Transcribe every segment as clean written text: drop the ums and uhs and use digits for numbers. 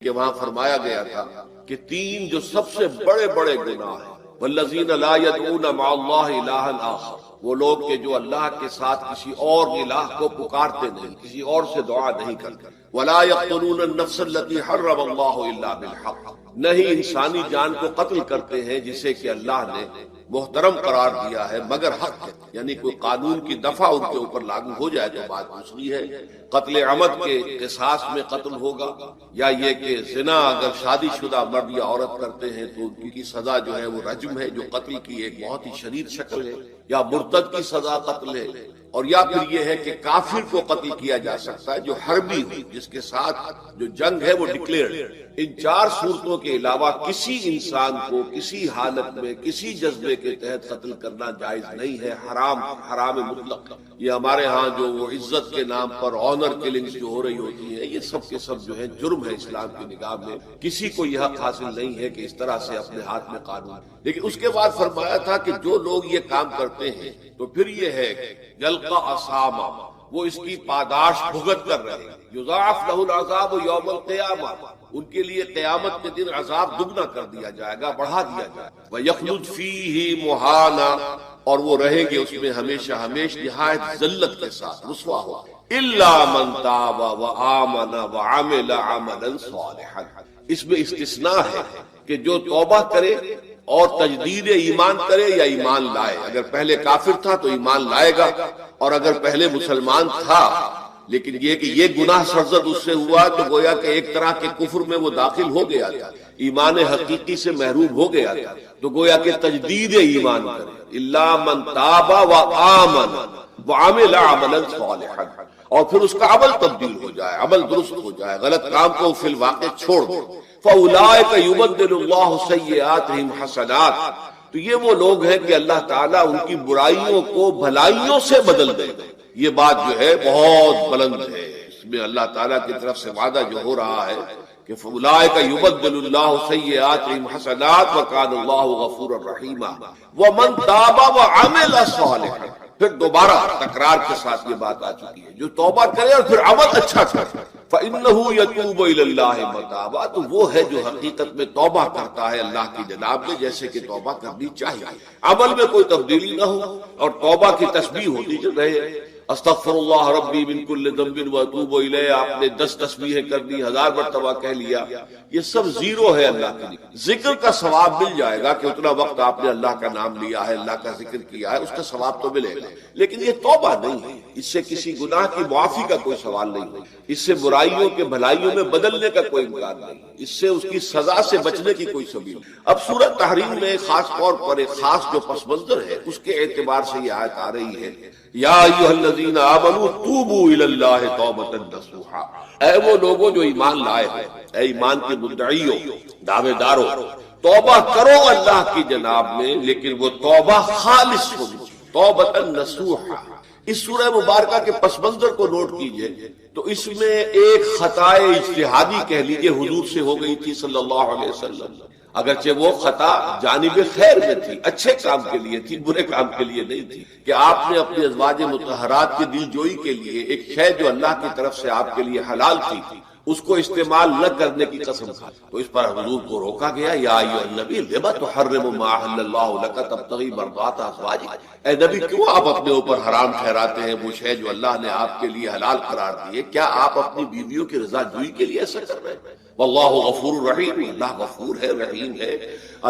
کہ وہاں فرمایا گیا تھا کہ تین جو سب سے بڑے بڑے گناہ ہیں، والذین لا يدعون مع اللہ الہا آخر، وہ لوگ کہ جو اللہ کے ساتھ کسی اور الہ کو پکارتے نہیں، کسی اور سے دعا نہیں کرتے، ولا يقتلون النفس التي حرم اللہ الا بالحق، نہیں انسانی جان کو قتل کرتے ہیں جسے کہ اللہ نے محترم قرار دیا ہے مگر حق ہے، یعنی کوئی قانون کی دفعہ ان کے اوپر لاگو ہو جائے تو بات دوسری ہے۔ قتل عمد کے قصاص میں قتل ہوگا، یا یہ کہ زنا اگر شادی شدہ مرد یا عورت کرتے ہیں تو ان کی سزا جو ہے وہ رجم ہے، جو قتل کی ایک بہت ہی شدید شکل ہے، یا مرتد کی سزا قتل ہے، اور یا پھر یہ ہے کہ کافر کو قتل کیا جا سکتا ہے جو حربی ہو، جس کے ساتھ جو جنگ ہے وہ ڈکلیئرڈ۔ ان چار صورتوں کے علاوہ کسی انسان کو کسی حالت میں کسی جذبے کے تحت قتل کرنا جائز نہیں ہے، حرام مطلق۔ یہ ہمارے ہاں جو وہ عزت کے نام پر آنر کلنگز جو ہو رہی ہوتی ہیں، یہ سب کے سب جو ہے جرم ہے اسلام کی نگاہ میں، کسی کو یہ حق حاصل نہیں ہے کہ اس طرح سے اپنے ہاتھ میں قانون۔ لیکن اس کے بعد فرمایا تھا کہ جو لوگ یہ کام کرتے ہیں تو پھر یہ ہے یلقا اثاما، وہ اس کی پاداش بھگت کر رہے ہیں، یضاعف لہ العذاب یوم القیامہ، ان کے لیے قیامت کے دن عذاب دگنا کر دیا جائے گا، بڑھا دیا جائے گا، وَيَخْلُدْ فِيهِ مُهَانًا، اور وہ رہیں گے اس میں ہمیشہ نہایت ذلت کے ساتھ، رسوا ہو۔ إِلَّا مَنْ تَابَ وَآمَنَ وَعَمِلَ عَمَلًا صَالِحًا، اس میں استثناء ہے کہ جو توبہ کرے اور تجدید ایمان کرے یا ایمان لائے، اگر پہلے کافر تھا تو ایمان لائے گا، اور اگر پہلے مسلمان تھا لیکن یہ کہ یہ گناہ سرزد اس سے ہوا تو گویا کہ ایک طرح کے کفر میں وہ داخل ہو گیا تھا، ایمان حقیقی سے محروم ہو گیا تھا، تو گویا کہ تجدید ایمان کرے۔ الا من تاب وآمن وعمل عملا صالحا، اور پھر اس کا عمل تبدیل ہو جائے، عمل درست ہو جائے، غلط کام کو فی الواقع چھوڑ دے۔ فاولئک یبدل اللہ سیئاتہم حسنات، تو یہ وہ لوگ ہیں کہ اللہ تعالیٰ ان کی برائیوں کو بھلائیوں سے بدل دے گا۔ یہ بات جو ہے بہت بلند ہے، اس میں اللہ تعالیٰ کی طرف سے وعدہ جو ہو رہا ہے کہ فاولئک یبدل اللہ سیئاتہم حسنات وکان اللہ غفورا رحیما ومن تاب وعمل صالحا، پھر دوبارہ تکرار کے ساتھ یہ بات آ چکی ہے، جو توبہ کرے اور پھر عمل اچھا کرے، فإنہ یتوب الی اللہ متابا، تو وہ ہے جو حقیقت میں توبہ کرتا ہے اللہ کی جناب میں جیسے کہ توبہ کرنی چاہیے، عمل میں کوئی تبدیلی نہ ہو، اور توبہ کی تسبیح ہوتی رہے، استغفر اللہ ربی من کل ذنب واتوب الیہ، آپ نے 10 تسبیحیں کر دی، 1000 مرتبہ کہہ لیا، یہ سب زیرو ہے اللہ کے لیے۔ ذکر کا ثواب مل جائے گا کہ اتنا وقت آپ نے اللہ کا نام لیا ہے، اللہ کا ذکر کیا ہے، اس کا ثواب تو ملے گا، لیکن یہ توبہ نہیں ہے، اس سے کسی گناہ کی معافی کا کوئی سوال نہیں ہے، اس سے برائیوں کے بھلائیوں میں بدلنے کا کوئی امکان نہیں، اس سے اس کی سزا سے بچنے کی کوئی سبیل نہیں۔ اب سورۃ تحریم میں خاص طور پر ایک خاص جو پس منظر ہے اس کے اعتبار سے یہ آیت آ رہی ہے، یا ایھا الذین آمنوا توبوا الی اللہ توبۃ نصوحا، اے وہ لوگوں جو ایمان لائے ہیں، اے ایمان کے مدعیوں، دعوے داروں، توبہ کرو اللہ کی جناب میں، لیکن وہ توبہ خالص ہونی چاہیے، توبۃ نصوحا۔ اس سورہ مبارکہ کے پس منظر کو نوٹ کیجئے تو اس میں ایک خطائے اجتہادی کہہ لیجئے حضور سے ہو گئی تھی صلی اللہ علیہ وسلم، اگرچہ وہ خطا جانب خیر میں تھی، اچھے کام کے لیے تھی، برے کام کے لیے نہیں تھی، کہ آپ نے اپنے ازواج مطہرات کی دل جوئی کے لیے ایک شے جو اللہ کی طرف سے آپ کے لیے حلال تھی اس کو استعمال نہ کرنے کی قسم کھا، تو اس پر حضور کو روکا گیا، یا ایھا النبی لم تحرم ما احل اللہ لک تبتغی مرضات ازواجک، اے نبی کیوں آپ اپنے اوپر حرام ٹھہراتے ہیں وہ شے جو اللہ نے آپ کے لیے حلال قرار دی ہے؟ کیا آپ اپنی بیویوں کی رضا جوئی کے لیے ایسا کر رہے ہیں؟ واللہ غفور رحیم، اللہ غفور ہے، رحیم ہے،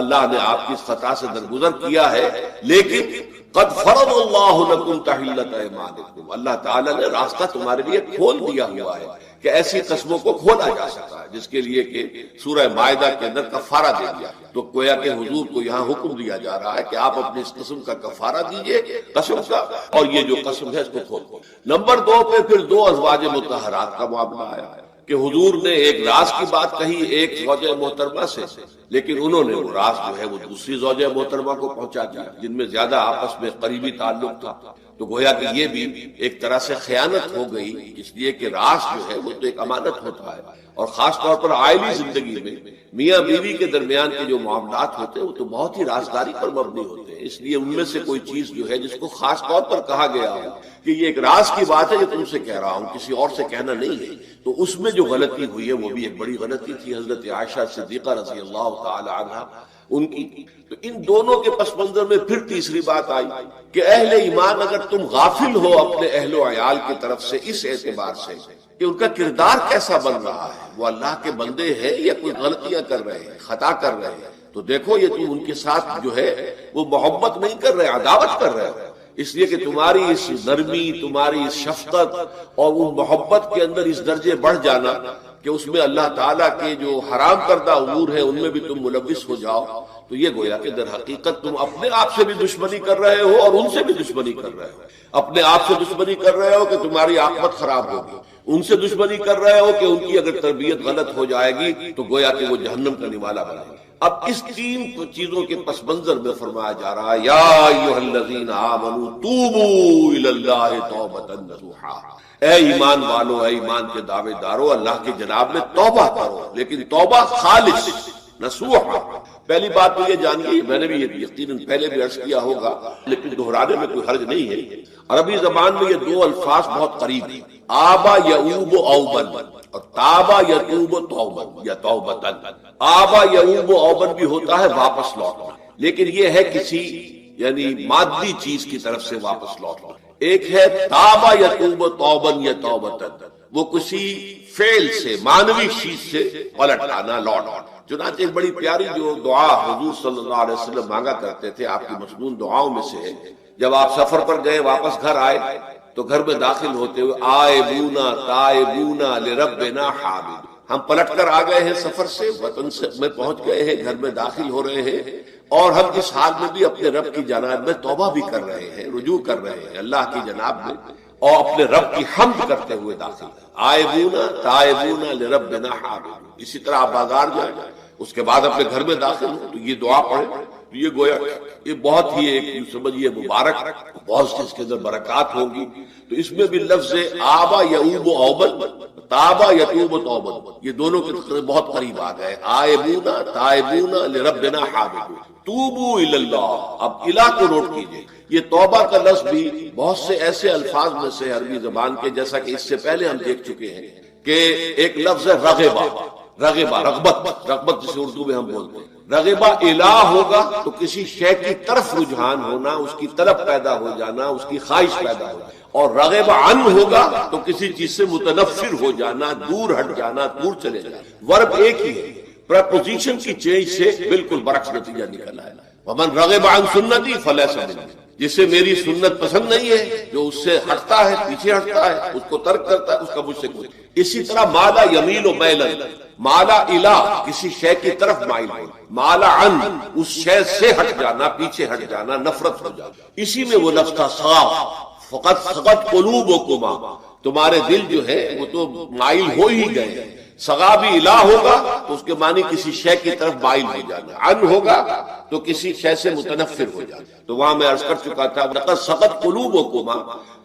اللہ نے آپ کی خطا سے درگزر کیا ہے، لیکن قد فرض اللہ لکم تحلۃ ایمانکم، اللہ تعالیٰ نے راستہ تمہارے لیے کھول دیا ہوا ہے کہ ایسی قسموں کو کھولا جا سکتا ہے، جس کے لیے کہ سورہ مائدہ کے اندر کفارہ دے دیا، تو گویا کہ حضور کو یہاں حکم دیا جا رہا ہے کہ آپ اپنی اس قسم کا کفارہ دیجئے، قسم کا، اور یہ جو قسم ہے اس کو کھول دو۔ نمبر 2 پہ پھر 2 ازواج مطہرات کا معاملہ آیا ہے کہ حضور نے ایک راز کی بات کہی ایک زوجہ محترمہ سے، لیکن انہوں نے وہ راز جو ہے وہ دوسری زوجہ محترمہ کو پہنچا دیا جن میں زیادہ آپس میں قریبی تعلق تھا، تو گویا کہ یہ بھی ایک طرح سے خیانت ہو گئی، اس لیے کہ راز جو ہے وہ تو ایک امانت ہوتا ہے، اور خاص طور پر عائلی زندگی میں میاں بیوی کے درمیان کے جو معاملات ہوتے ہیں وہ تو بہت ہی رازداری پر مبنی ہوتے ہیں، اس لیے ان میں سے کوئی چیز جو ہے جس کو خاص طور پر کہا گیا ہو کہ یہ ایک راز کی بات ہے جو تم سے کہہ رہا ہوں، کسی اور سے کہنا نہیں ہے۔ تو اس میں جو غلطی ہوئی ہے وہ بھی ایک بڑی غلطی تھی حضرت عائشہ صدیقہ رضی اللہ تعالی عنہا ان کی۔ تو ان دونوں کے پس منظر میں پھر تیسری بات آئی کہ اہل ایمان اگر تم غافل ہو اپنے اہل و عیال کی طرف سے اس اعتبار سے کہ ان کا کردار کیسا بن رہا ہے، وہ اللہ کے بندے ہیں یا کوئی غلطیاں کر رہے ہیں، خطا کر رہے ہیں، تو دیکھو یہ تم ان کے ساتھ جو ہے وہ محبت نہیں کر رہے، عداوت کر رہے ہو، اس لیے کہ تمہاری اس نرمی، تمہاری اس شفقت اور ان محبت کے اندر اس درجے بڑھ جانا کہ اس میں اللہ تعالیٰ کے جو حرام کردہ امور ہیں ان میں بھی تم ملوث ہو جاؤ، تو یہ گویا کہ در حقیقت تم اپنے آپ سے بھی دشمنی کر رہے ہو اور ان سے بھی دشمنی کر رہے ہو۔ اپنے آپ سے دشمنی کر رہے ہو کہ تمہاری عاقبت خراب ہوگی، ان سے دشمنی کر رہے ہو کہ ان کی اگر تربیت غلط ہو جائے گی تو گویا کہ وہ جہنم کا نوالا بنے گی۔ اب اس تین چیزوں کے پس منظر میں فرمایا جا رہا ہے یا ایھا الذین آمنوا توبوا الی اللہ توبۃ نصوحا، اے ایمان والو، اے ایمان کے دعوے دارو، اللہ کے جناب میں توبہ کرو، لیکن توبہ خالص نصوحا۔ پہلی بات تو یہ جانیے، میں نے بھی یہ یقیناً پہلے بھی عرض کیا ہوگا لیکن دہرانے میں کوئی حرج نہیں ہے، عربی زبان میں یہ دو الفاظ بہت قریب ہیں، آبا یعوب اوبن اور تابا یتوب توبن یا توبتن۔ آبا یعوب اوبن بھی ہوتا ہے واپس لوٹنا، لیکن یہ ہے کسی یعنی مادی چیز کی طرف سے واپس لوٹنا۔ ایک ہے تابا یتوب توبن یا توبتن، وہ کسی فعل سے، مانوی چیز سے پلٹ آنا، لوٹ آنا۔ چنانچہ ایک بڑی پیاری جو دعا حضور صلی اللہ علیہ وسلم مانگا کرتے تھے، آپ کی مسنون دعاؤں میں سے ہے، جب آپ سفر پر گئے واپس گھر آئے تو گھر میں داخل ہوتے ہوئے آئبونا تائبونا لربنا حامد، ہم پلٹ کر آ گئے ہیں سفر سے، وطن سے میں پہنچ گئے ہیں، گھر میں داخل ہو رہے ہیں اور ہم اس حال میں بھی اپنے رب کی جناب میں توبہ بھی کر رہے ہیں، رجوع کر رہے ہیں اللہ کی جناب میں اور اپنے رب کی حمد کرتے ہوئے داخل ہیں۔ آئبونا تائبونا لربنا حامد۔ اسی طرح آپ بازار جائیں، اس کے بعد اپنے گھر میں داخل ہوں تو یہ دعا پڑھیں، تو یہ گویا یہ بہت ہی ایک سمجھیے مبارک، بہت سی اس کے اندر برکات ہوں گی۔ تو اس میں بھی لفظ آبا یعوب اوبن تابا یتوب توبن، یہ دونوں کے بہت قریب آ گئے، آئبونا تائبونا لربنا حامد توبوا الی اللہ۔ اب الہ کو نوٹ کیجئے، یہ توبہ کا لفظ بھی بہت سے ایسے الفاظ میں سے عربی زبان کے، جیسا کہ اس سے پہلے ہم دیکھ چکے ہیں کہ ایک لفظ ہے رغبہ، رغبہ رغبت جسے اردو میں ہم بولتے ہیں۔ رغبہ الہ ہوگا تو کسی شے کی طرف رجحان ہونا، اس کی طلب پیدا ہو جانا، اس کی خواہش پیدا ہو جانا، اور رغبہ عن ہوگا تو کسی چیز سے متنفر ہو جانا، دور ہٹ جانا، دور چلے جانا۔ ورب ایک ہی ہے، پریپوزیشن کی چینج سے بالکل برعکس نتیجہ نکلا ہے۔ ومن رغب عن سنتی فلیس منی، جسے میری سنت پسند نہیں ہے، جو اس سے ہٹتا ہے، پیچھے ہٹتا ہے، اس کو ترک کرتا ہے، اس کا مجھ سے کوئی۔ اسی طرح مالا یمیل و میلن، مالا الہ کسی شے کی طرف مائل ہو، مالا عن اس شے سے ہٹ جانا، پیچھے ہٹ جانا، نفرت ہو جانا۔ اسی میں وہ لفظ تھا صاف، فقط قلوبکما، تمہارے دل جو ہے وہ تو مائل ہو ہی گئے۔ سغا بھی الہ ہوگا تو اس کے معنی کسی شے کی طرف مائل ہو جانا، عن ہوگا تو کسی شے سے متنفر ہو جانا۔ تو وہاں میں عرض کر چکا تھا لقد سقط قلوبکما،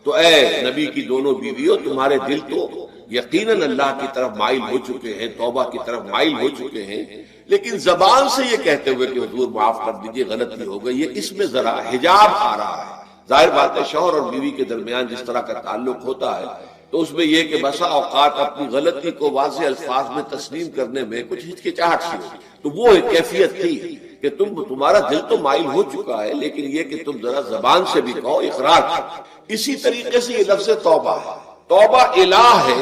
تو اے نبی کی دونوں بیویوں، تمہارے دل تو یقیناً اللہ کی طرف مائل ہو چکے ہیں، توبہ کی طرف مائل ہو چکے ہیں، لیکن زبان سے یہ کہتے ہوئے کہ حضور معاف کر دیجئے غلطی ہو گئی ہے، اس میں ذرا حجاب آ رہا ہے۔ ظاہر بات ہے شوہر اور بیوی کے درمیان جس طرح کا تعلق ہوتا ہے تو اس میں یہ کہ بسا اوقات اپنی غلطی کو واضح الفاظ میں تسلیم کرنے میں کچھ ہچکچاہٹ سی ہوتی، تو وہ ایک کیفیت تھی کہ تمہارا دل تو مائل ہو چکا ہے، لیکن یہ کہ تم ذرا زبان سے بھی کہو، اقرار کرو۔ اسی طریقے سے یہ لفظ توبہ ہے، توبہ الہ ہے،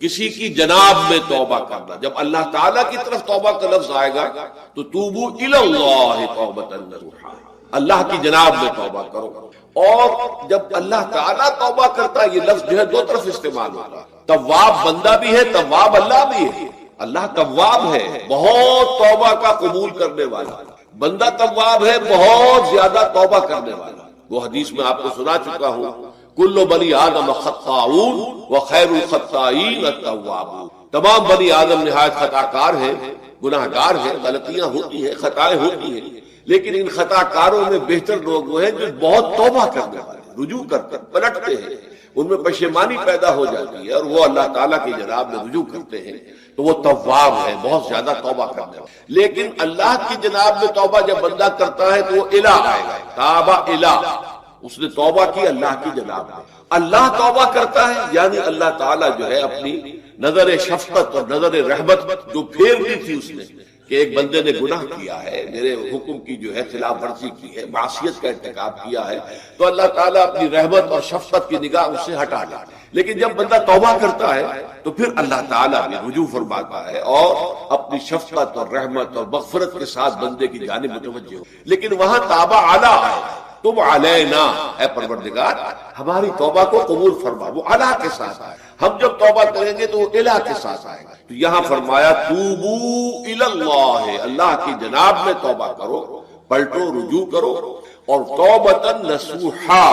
کسی کی جناب میں توبہ کرنا۔ جب اللہ تعالیٰ کی طرف توبہ کا لفظ آئے گا تو توبوا الی اللہ توبۃ نصوحا، اللہ کی جناب میں توبہ کرو۔ اور جب اللہ تعالیٰ توبہ کرتا ہے، یہ لفظ جو ہے دو طرف استعمال ہوگا، تواب بندہ بھی ہے، تواب اللہ بھی ہے۔ اللہ تواب ہے، بہت توبہ کا قبول کرنے والا، بندہ تواب ہے، بہت زیادہ توبہ کرنے والا۔ وہ حدیث میں آپ کو سنا چکا ہوں، کل بنی آدم خطاؤن وخیر الخطائین التوابون، تمام بنی آدم نہایت خطا کار ہیں، گناہ گار ہیں، غلطیاں ہوتی ہیں، خطائیں ہوتی ہیں، لیکن ان خطا کاروں میں بہتر لوگ وہ ہیں جو بہت توبہ کرنے والے، رجوع کر کر پلٹتے ہیں، ان میں پشیمانی پیدا ہو جاتی ہے اور وہ اللہ تعالیٰ کی جناب میں رجوع کرتے ہیں، تو وہ تواب ہے، بہت زیادہ توبہ کرنے والا۔ لیکن اللہ کی جناب میں توبہ جب بندہ کرتا ہے تو وہ الہ آئے گا، تابہ الہ، اس نے توبہ کی اللہ کی جناب میں۔ اللہ توبہ کرتا ہے، یعنی اللہ تعالیٰ جو ہے اپنی نظر شفقت اور نظر رحمت جو پھیر دی تھی اس نے کہ ایک بندے نے گناہ کیا ہے، میرے حکم کی جو ہے خلاف ورزی کی ہے، معصیت کا ارتکاب کیا ہے، تو اللہ تعالیٰ اپنی رحمت اور شفقت کی نگاہ اس سے ہٹا لا۔ لیکن جب بندہ توبہ کرتا ہے تو پھر اللہ تعالیٰ بھی رجوع فرماتا ہے اور اپنی شفقت اور رحمت اور مغفرت کے ساتھ بندے کی جانب متوجہ ہو۔ لیکن وہاں تاب علی ہے، تم علینا، اے پروردگار ہماری توبہ کو قبول فرما، وہ علی کے ساتھ آئے۔ ہم جب توبہ کریں گے تو وہ الہ کے ساتھ آئے گا۔ تو یہاں فرمایا توبو الی اللہ، اللہ کی جناب میں توبہ کرو، پلٹو، رجوع کرو، اور توبۃ نصوحا،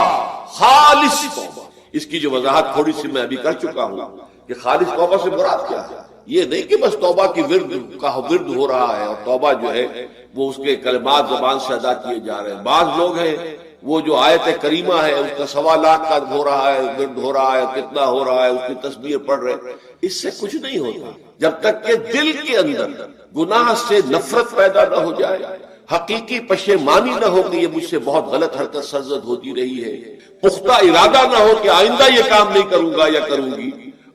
خالص توبہ۔ اس کی جو وضاحت تھوڑی سی میں ابھی کر چکا ہوں کہ خالص توبہ سے مراد کیا ہے۔ یہ نہیں کہ بس توبہ کی ورد ہو رہا ہے اور توبہ جو ہے وہ اس کے کلمات زبان سے ادا کیے جا رہے ہیں۔ بعض لوگ ہیں وہ جو آیت کریمہ ہے اس کا 1.25 لاکھ کا ہو رہا ہے، ورد ہو رہا ہے، کتنا ہو رہا ہے، اس کی تسبیح پڑھ رہے ہیں، اس سے کچھ نہیں ہوتا جب تک کہ دل کے اندر گناہ سے نفرت پیدا نہ ہو جائے، حقیقی پشیمانی نہ ہو کہ یہ مجھ سے بہت غلط حرکت سرزد ہوتی رہی ہے، پختہ ارادہ نہ ہو کہ آئندہ یہ کام نہیں کروں گا یا کروں گی،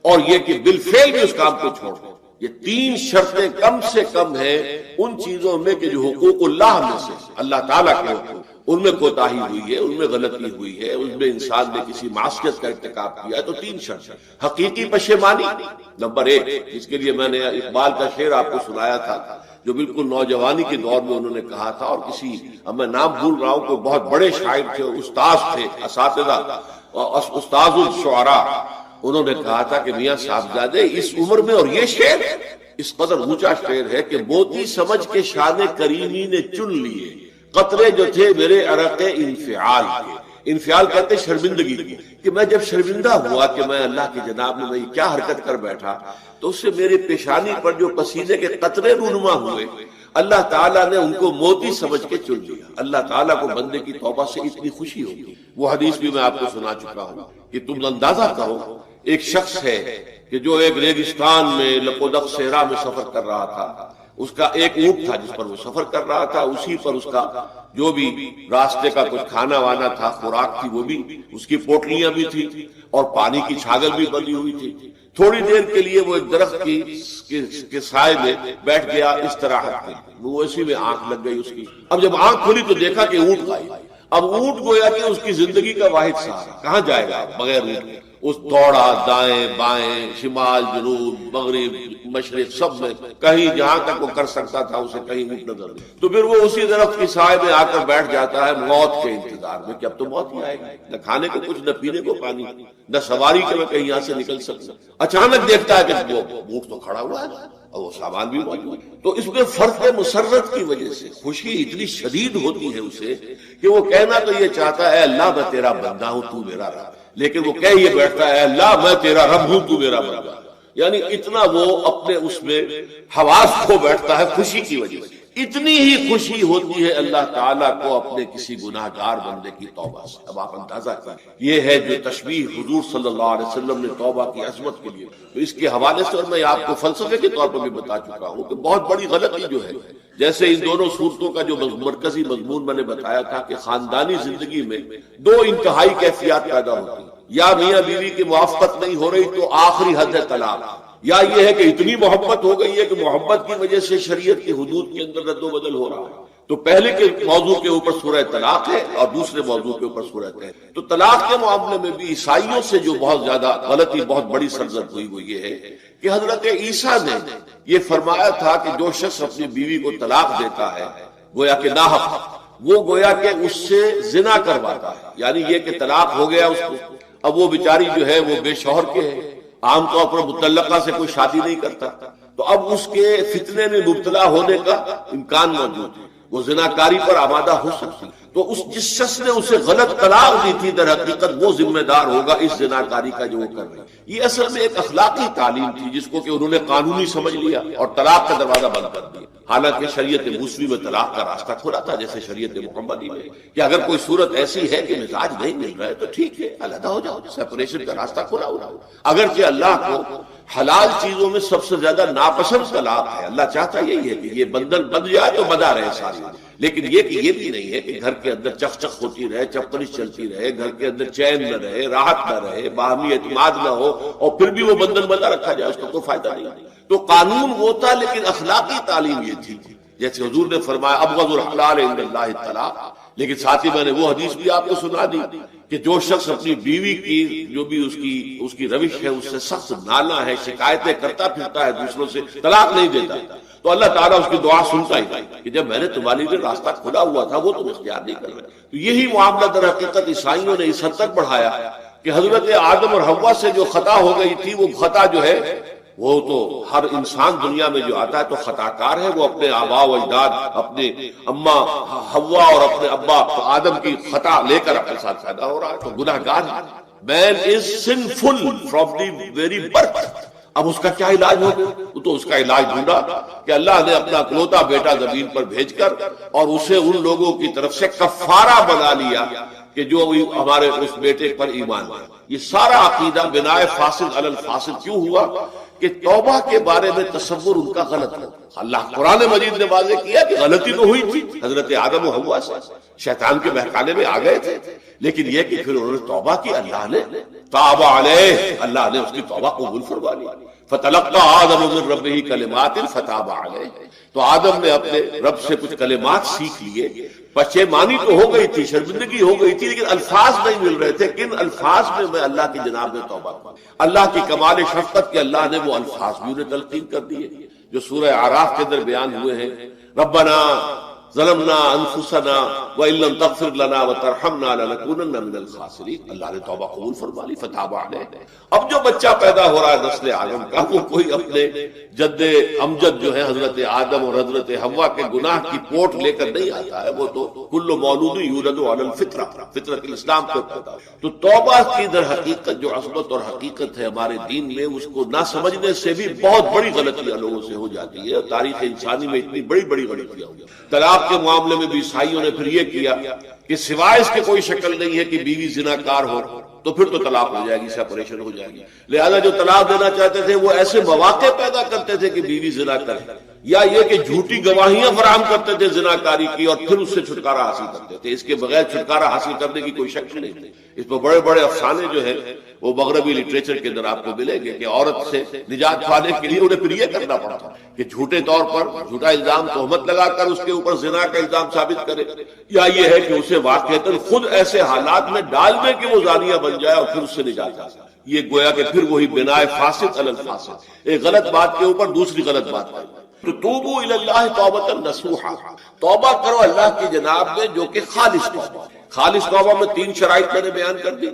اور یہ کہ بالفعل بھی اس کام کو چھوڑ دیں۔ یہ 3 شرطیں کم سے کم ہیں ان چیزوں میں کہ جو حقوق اللہ میں سے، اللہ تعالیٰ کے حقوق، ان میں کوتاہی ہوئی ہے، ان میں غلطی ہوئی ہے، ان میں انسان نے کسی معصیت کا ارتکاب کیا ہے، تو 3 شرط: حقیقی پشیمانی نمبر 1، جس کے لیے میں نے اقبال کا شعر آپ کو سنایا تھا جو بالکل نوجوانی کے دور میں انہوں نے کہا تھا، اور کسی، اب میں نام بھول رہا ہوں، کوئی بہت بڑے شاعر تھے، استاذ تھے، اساتذہ، استاذ الشعراء، انہوں نے کہا تھا کہ میاں صاحبزادے اس عمر میں، اور یہ شعر اس قدر اونچا شعر ہے کہ موتی سمجھ کے شان کریمی نے چن لیے قطرے جو تھے میرے عرق انفعال کے۔ انفعال کہتے شرمندگی کی، کہ میں جب شرمندہ ہوا کہ میں اللہ کی جناب میں میں کیا حرکت کر بیٹھا، تو اس سے میرے پیشانی پر جو پسینے کے قطرے رونما ہوئے، اللہ تعالیٰ نے ان کو موتی سمجھ کے چن لیا۔ اللہ تعالیٰ کو بندے کی توبہ سے اتنی خوشی ہوگی۔ وہ حدیث بھی میں آپ کو سنا چکا ہوں کہ تم اندازہ کرو، ایک شخص ہے کہ جو ایک ریگستان میں لقودق صحرا میں سفر کر رہا تھا، اس کا ایک اونٹ تھا جس پر وہ سفر کر رہا تھا، اسی پر اس کا جو بھی راستے کا کچھ کھانا وانا تھا، خوراک تھی، وہ بھی، اس کی پوٹلیاں بھی تھی اور پانی کی چھاگل بھی بندھی ہوئی تھی۔ تھوڑی دیر کے لیے وہ ایک درخت کے سائے میں بیٹھ گیا استراحت کے، وہ اسی میں آنکھ لگ گئی اس کی۔ اب جب آنکھ کھلی تو دیکھا کہ اونٹ غائب۔ اب اونٹ گویا کہ اس کی زندگی کا واحد سہارا، کہاں جائے گا بغیر اونٹ کے؟ اس دوڑا دائیں بائیں، شمال جنوب مغرب مشرق، سب میں کہیں جہاں تک وہ کر سکتا تھا اسے کہیں اونٹ نظر نہیں۔ تو پھر وہ اسی درخت کی سائے میں آ کر بیٹھ جاتا ہے موت کے انتظار میں کہ اب تو موت ہی آئے گی، نہ کھانے کو کچھ، نہ پینے کو پانی، نہ سواری کے میں کہیں یہاں سے نکل سکتا۔ اچانک دیکھتا ہے کہ وہ اونٹ تو کھڑا ہوا ہے اور وہ سامان بھی موجود ہے۔ تو اس میں فرق مسرت کی وجہ سے خوشی اتنی شدید ہوتی ہے اسے کہ وہ کہنا تو یہ چاہتا ہے اللہ میں تیرا بندہ ہوں تو میرا رب، لیکن وہ کہہ یہ بیٹھتا ہے اللہ میں تیرا رب ہوں تو میرا بندہ۔ یعنی اتنا وہ اپنے اس میں حواس کھو بیٹھتا ہے خوشی کی وجہ سے۔ اتنی ہی خوشی ہوتی ہے اللہ تعالیٰ کو اپنے کسی گناہ گار بندے کی توبہ سے۔ اب آپ اندازہ کریں، یہ ہے جو تشبیہ حضور صلی اللہ علیہ وسلم نے توبہ کی عظمت کے لیے، تو اس کے حوالے سے، اور میں آپ کو فلسفے کے طور پر بھی بتا چکا ہوں کہ بہت بڑی غلطی جو ہے، جیسے ان دونوں صورتوں کا جو مرکزی مضمون میں نے بتایا تھا کہ خاندانی زندگی میں 2 انتہائی کیفیات پیدا ہوتی ہیں، یا میاں بیوی کی موافقت نہیں ہو رہی تو آخری حد ہے طلاق، یا یہ ہے کہ اتنی محبت ہو گئی ہے کہ محبت کی وجہ سے شریعت کی حدود کے اندر رد و بدل ہو رہا ہے۔ تو پہلے کے موضوع کے اوپر سورہ طلاق ہے اور دوسرے موضوع کے اوپر سورہ طلاق ہے۔ تو طلاق کے معاملے میں بھی عیسائیوں سے جو بہت زیادہ غلطی، بہت بڑی سرزد ہوئی وہ یہ ہے کہ حضرت عیسیٰ نے یہ فرمایا تھا کہ جو شخص اپنی بیوی کو طلاق دیتا ہے گویا کہ ناحق، وہ گویا کہ اس سے زنا کرواتا ہے، یعنی یہ کہ طلاق ہو گیا اس کو، اب وہ بیچاری جو ہے وہ بے شوہر کے ہے، عام طور پر مطلقہ سے کوئی شادی نہیں کرتا، تو اب اس کے فتنے میں مبتلا ہونے کا امکان موجود ہے، وہ زناکاری پر آمادہ ہو سکتی۔ تو جس شخص نے اسے غلط طلاق دی تھی در حقیقت وہ ذمہ دار ہوگا اس زناکاری کا جو وہ کر رہے ہیں۔ یہ اصل میں ایک اخلاقی تعلیم تھی جس کو کہ انہوں نے قانونی سمجھ لیا اور طلاق کا دروازہ بند کر دیا، حالانکہ شریعت موسوی میں طلاق کا راستہ کھلا تھا، جیسے شریعت محمدی میں کہ اگر کوئی صورت ایسی ہے کہ مزاج نہیں مل رہا ہے تو ٹھیک ہے، علیحدہ ہو جاؤ، سیپریشن کا راستہ کھلا ہوا۔ اگرچہ اللہ کو حلال چیزوں میں سب سے زیادہ ناپسند طلاق ہے. اللہ چاہتا یہی ہے کہ یہ بندن بند جائے تو بدا رہے ساری، لیکن یہ کہ یہ بھی نہیں ہے کہ گھر کے اندر چخ چخ ہوتی رہے، چپکرش چلتی رہے، گھر کے اندر چین نہ رہے، راحت نہ رہے، باہمی اعتماد نہ ہو، اور پھر بھی وہ بندن بندہ رکھا جائے، اس کا کوئی فائدہ نہیں. تو قانون وہ تھا، لیکن اخلاقی تعلیم یہ تھی. جیسے حضور نے فرمایا ابغض الحلال عند اللہ الطلاق، لیکن ساتھ ہی میں نے وہ حدیث بھی آپ کو سنا دی کہ جو شخص اپنی بیوی کی جو بھی اس کی روش ہے اس سے سخت نالا ہے، شکایتیں کرتا پھرتا ہے دوسروں سے، طلاق نہیں دیتا، تو اللہ تعالیٰ اس کی دعا سنتا ہی نہیں کہ جب میں نے تمہارے لیے راستہ کھلا ہوا تھا وہ تم اختیار نہیں کر رہے. تو یہی معاملہ در حقیقت عیسائیوں نے اس حد تک بڑھایا کہ حضرت آدم اور حوا سے جو خطا ہو گئی تھی، وہ خطا جو ہے وہ تو ہر انسان دنیا میں جو آتا ہے تو خطا کار ہے. وہ اپنے آبا و اجداد، اپنے اماں حوا اور اپنے ابا آدم کی خطا لے کر اپنے ساتھ پیدا ہو رہا ہے، تو گناہ گار ہے. Man is sinful from the very birth. اب اس کا کیا علاج ہوگا؟ تو اس کا علاج ڈھونڈا کہ اللہ نے اپنا اکلوتا بیٹا زمین پر بھیج کر اور اسے ان لوگوں کی طرف سے کفارہ بنا لیا کہ جو ہمارے اس بیٹے پر ایمان لائے. یہ سارا عقیدہ بنائے فاسد علی الفاسد کیوں ہوا کہ توبہ کے بارے میں تصور ان کا غلط ہے. اللہ قرآن مجید نے واضح کیا کہ غلطی تو ہوئی تھی حضرت آدم و حوا سے، شیطان کے بہکانے میں آ گئے تھے، لیکن یہ کہ پھر انہوں نے توبہ کی، اللہ نے تاب علیہ، اللہ نے اس کی توبہ قبول فرما لی. فتلقى آدم من ربہ کلمات فتاب علیہ. تو آدم نے اپنے رب سے کچھ کلمات سیکھ لیے. پشیمانی تو ہو گئی تھی، شرمندگی ہو گئی تھی، لیکن الفاظ نہیں مل رہے تھے. کن الفاظ میں اللہ کی جناب نے توبہ کی. اللہ کی کمال شفقت کے اللہ نے وہ الفاظ بھی انہیں تلقین کر دیے جو سورہ اعراف کے اندر بیان ہوئے ہیں. ربنا ظلمنا انفسنا وان لم تغفر لنا وترحمنا لنكونن من الخاسرین. اللہ نے توبہ قبول فرما لی، فتاب علیہ. اب جو بچہ پیدا ہو رہا ہے نسل آدم کا، وہ کوئی اپنے جد امجد جو ہے حضرت آدم اور حضرت حوا کے گناہ کی پوٹ لے کر نہیں آتا ہے. وہ تو کل مولود یولد علی الفطرہ، فطرت الاسلام پر پیدا. تو توبہ کی در حقیقت جو عظمت اور حقیقت ہے ہمارے دین میں، اس کو نہ سمجھنے سے بھی بہت بڑی غلطیاں لوگوں سے ہو جاتی ہے. تاریخ انسانی میں اتنی بڑی بڑی غلطیاں ہو جاتی. طلاق کے معاملے میں بھی عیسائیوں نے پھر یہ کیا کہ سوائے اس کے کوئی شکل نہیں ہے کہ بیوی زناکار ہو تو پھر تو طلاق ہو جائے گی، سیپریشن ہو جائے گی. لہذا جو طلاق دینا چاہتے تھے وہ ایسے مواقع پیدا کرتے تھے کہ بیوی زنا کرے، یا یہ کہ جھوٹی گواہیاں فراہم کرتے تھے زناکاری کی اور پھر اس سے چھٹکارا حاصل کرتے تھے. اس کے بغیر چھٹکارا حاصل کرنے کی کوئی شک نہیں تھی. اس پر بڑے بڑے افسانے جو ہیں وہ مغربی لٹریچر کے اندر آپ کو ملیں گے کہ عورت سے نجات پانے کے لیے انہیں پھر یہ کرنا پڑتا کہ جھوٹے طور پر جھوٹا الزام تہمت لگا کر اس کے اوپر زنا کا الزام ثابت کرے، یا یہ ہے کہ اسے واقعتاً خود ایسے حالات میں ڈال دے کہ وہ زانیہ بن جائے اور پھر اس سے نجات حاصل. یہ گویا کہ پھر وہی بنائے فاسد علی الفاسد، ایک غلط بات کے اوپر دوسری غلط بات ہے. تو توبوا الی اللہ توبۃ نصوحا، توبہ کرو اللہ کی جناب میں جو کہ خالص توبہ. خالص توبہ میں 3 شرائط میں نے بیان کر دی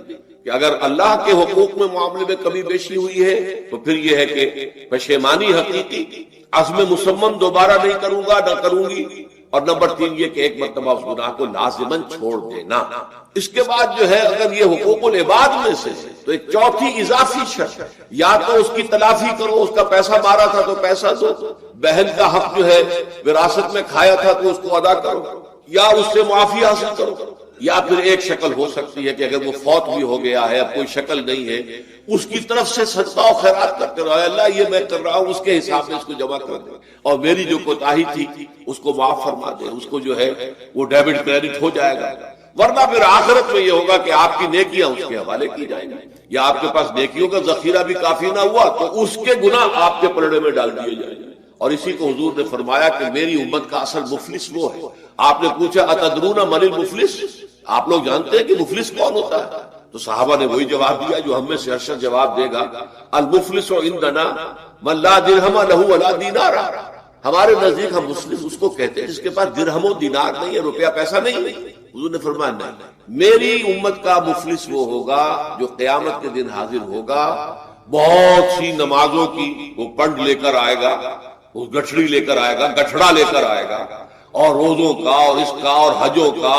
کہ اگر اللہ کے حقوق میں معاملے میں کمی بیشی ہوئی ہے تو پھر یہ ہے کہ پشیمانی حقیقی، عزم مصمم دوبارہ نہیں کروں گا نہ کروں گی، اور نمبر 3 یہ کہ ایک مرتبہ اس گناہ کو لازماً چھوڑ دینا. اس کے بعد جو ہے اگر یہ حقوق العباد میں سے تو ایک چوتھی اضافی شرط، یا تو اس کی تلافی کرو، اس کا پیسہ مارا تھا تو پیسہ دو، بہن کا حق جو ہے وراثت میں کھایا تھا تو اس کو ادا کرو، یا اس سے معافی حاصل کرو. یا پھر ایک شکل ہو سکتی ہے کہ اگر وہ فوت بھی ہو گیا ہے، اب کوئی شکل نہیں ہے، اس کی طرف سے صدقہ و خیرات کرتے رہو، اللہ یہ میں کر رہا ہوں اس کے حساب سے اس کو جمع کر دے، اور میری جو کوتاہی تھی اس کو معاف فرما دے، اس کو جو ہے وہ ڈیبٹ کریڈٹ ہو جائے گا. ورنہ پھر آخرت میں یہ ہوگا کہ آپ کی نیکیاں اس کے حوالے کی جائیں گی، یا آپ کے پاس نیکیوں کا ذخیرہ بھی کافی نہ ہوا تو اس کے گناہ آپ کے پلڑے میں ڈال دیے جائیں گے. اور اسی کو حضور نے فرمایا کہ میری امت کا اصل مفلس وہ ہے. آپ نے پوچھا اتدرون من المفلس، آپ لوگ جانتے ہیں کہ مفلس کون ہوتا ہے؟ تو صحابہ نے وہی جواب دیا جو ہم میں سے ارشد جواب دے گا، المفلس عندنا من لا درہم لہ ولا دینار. ہمارے نزدیک ہم مفلس اس کو کہتے ہیں جس کے پاس درہم و دینار نہیں ہے، روپیہ پیسہ نہیں. حضور نے فرمایا نہیں، میری امت کا مفلس وہ ہوگا جو قیامت کے دن حاضر ہوگا، بہت سی نمازوں کی وہ پنڈ لے کر آئے گا، وہ گٹھڑی لے کر آئے گا، گٹھڑا لے کر آئے گا، اور روزوں کا اور اس کا اور حجوں کا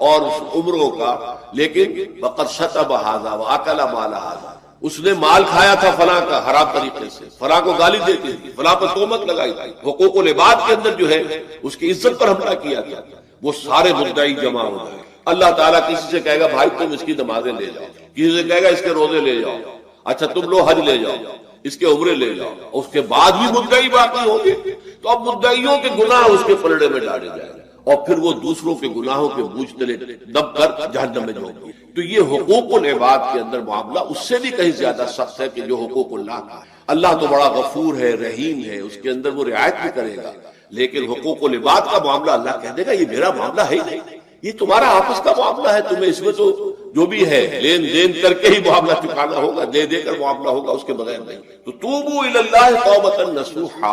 اور عمروں کا، لیکن وقد شتم ھذا واکل مال ھذا، اس نے مال کھایا تھا فلاں کا حرام طریقے سے، فلاں کو گالی دیتی تھی، فلاں پر تہمت لگائی تھی، حقوق العباد کے اندر جو ہے اس کی عزت پر حملہ کیا گیا، وہ سارے مدعی جمع ہو گئے. اللہ تعالیٰ کسی سے کہے گا بھائی تم اس کی نمازیں لے جاؤ، کسی سے کہے گا اس کے روزے لے جاؤ، اچھا تم لو حج لے جاؤ، اس کے عمرے لے جاؤ، اس کے بعد بھی مدعی باقی ہوں گے تو اب مدعیوں کے گناہ اس کے پلڑے میں ڈالے جائیں گے اور پھر وہ دوسروں کے گناہوں کے بوجھ تلے دب کر جہنم میں جائیں گے۔ تو یہ حقوق العباد کے اندر معاملہ اس سے بھی کہیں زیادہ سخت ہے کہ جو حقوق اللہ کا ہے۔ اللہ تو بڑا غفور ہے، رحیم ہے، اس کے اندر وہ رعایت بھی کرے گا، لیکن حقوق العباد کا معاملہ اللہ کہہ دے گا یہ میرا معاملہ ہے ہی نہیں، یہ تمہارا آپس کا معاملہ ہے، تمہیں اس میں تو جو بھی ہے لین دین کر کے ہی معاملہ چکانا ہوگا، دے دے کر معاملہ ہوگا، اس کے بغیر نہیں۔ تو توبوا الی اللہ توبۃ نصوحا